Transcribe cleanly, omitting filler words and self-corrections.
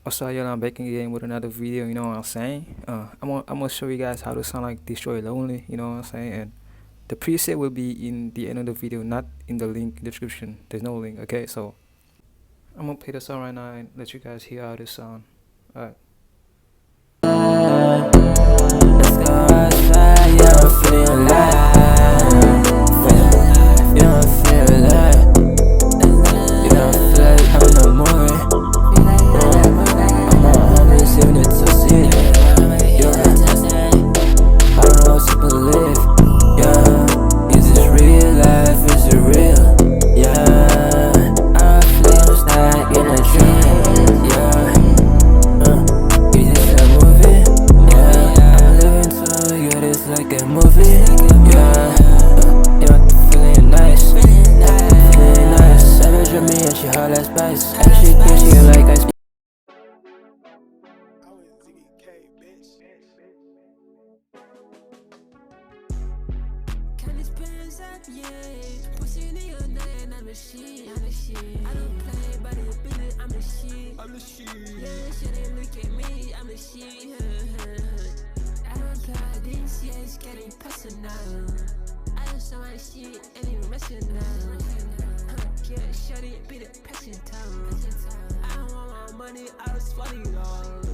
Also, y'all, I'm back again with another video. You know what I'm saying? I'm gonna show you guys how to sound like Destroylonely. You know what I'm saying? And the preset will be in the end of the video, not in the link description. There's no link. Okay, so I'm gonna play the song right now and let you guys hear how this sound. Alright. Let's go outside, yeah, I'm feeling alive. Yeah, I'm feeling alive. Yeah, I feel like I'm in a movie. I'm just living it to see it. Yeah, I don't know what to believe. Yeah, is this real life? Is it real? Yeah, I feel like I'm stuck in a dream. Yeah, is this a movie? Yeah, I'm living to you, it's like a movie. Yeah, yeah, feeling nice. Feeling nice. Savage with me and she hot as spice. And she thinks she like ice. Can this bands up, yeah. Pussy nigga, nothing, I'm the shit. I don't play, but it's business, I'm the shit. Yeah, she didn't look at me, I'm the shit. I don't play this, yeah, it's getting personal. I just saw my shit, and it's messing now. Yeah, shawty, be the passion town. I don't want my money, I was funny, dog.